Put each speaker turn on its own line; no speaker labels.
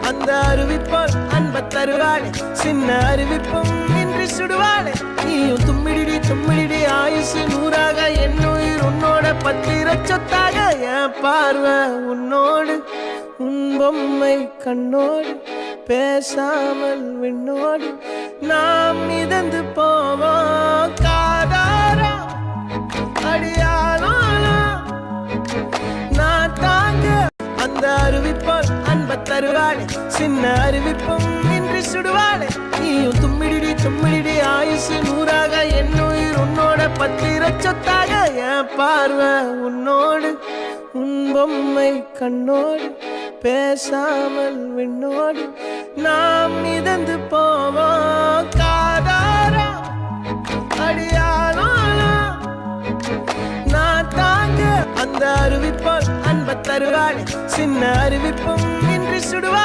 அந்த அறிவிப்பால் அன்ப தருவாளே சின்ன அறிவிப்பும் இன்றி சுடுவாளே நீயும் தும்மிடி ஆயுசு நூறாக என் உயிர் உன்னோட பத்திர சொத்தாக என் பார்வை உன்னோடு உன் பொம்மை கண்ணோடு பேசாமல் விண்ணோடு நாம் மிதந்து போவோம் காதாரா அடியாளோ நான் தாங்க அந்த அறிவிப்பால் அன்ப தருவாளே சின்ன அறிவிப்பும் இன்றி சுடுவாளே நீயும் தும்மிடி ஆயுசு நூறாக என் உயிர் உன்னோட பத்திர சொத்தாக என் பார்வை உன்னோடு உன் பொம்மை கண்ணோடு பேசாமல் விண்ணோடு நாம் மிதந்து போவோம் காதாரா அடியாளோ நான் தாங்க அந்த அறிவிப்பால் அன்ப தருவாளே சின்ன அறிவிப்பும் இன்றி சுடுவாளே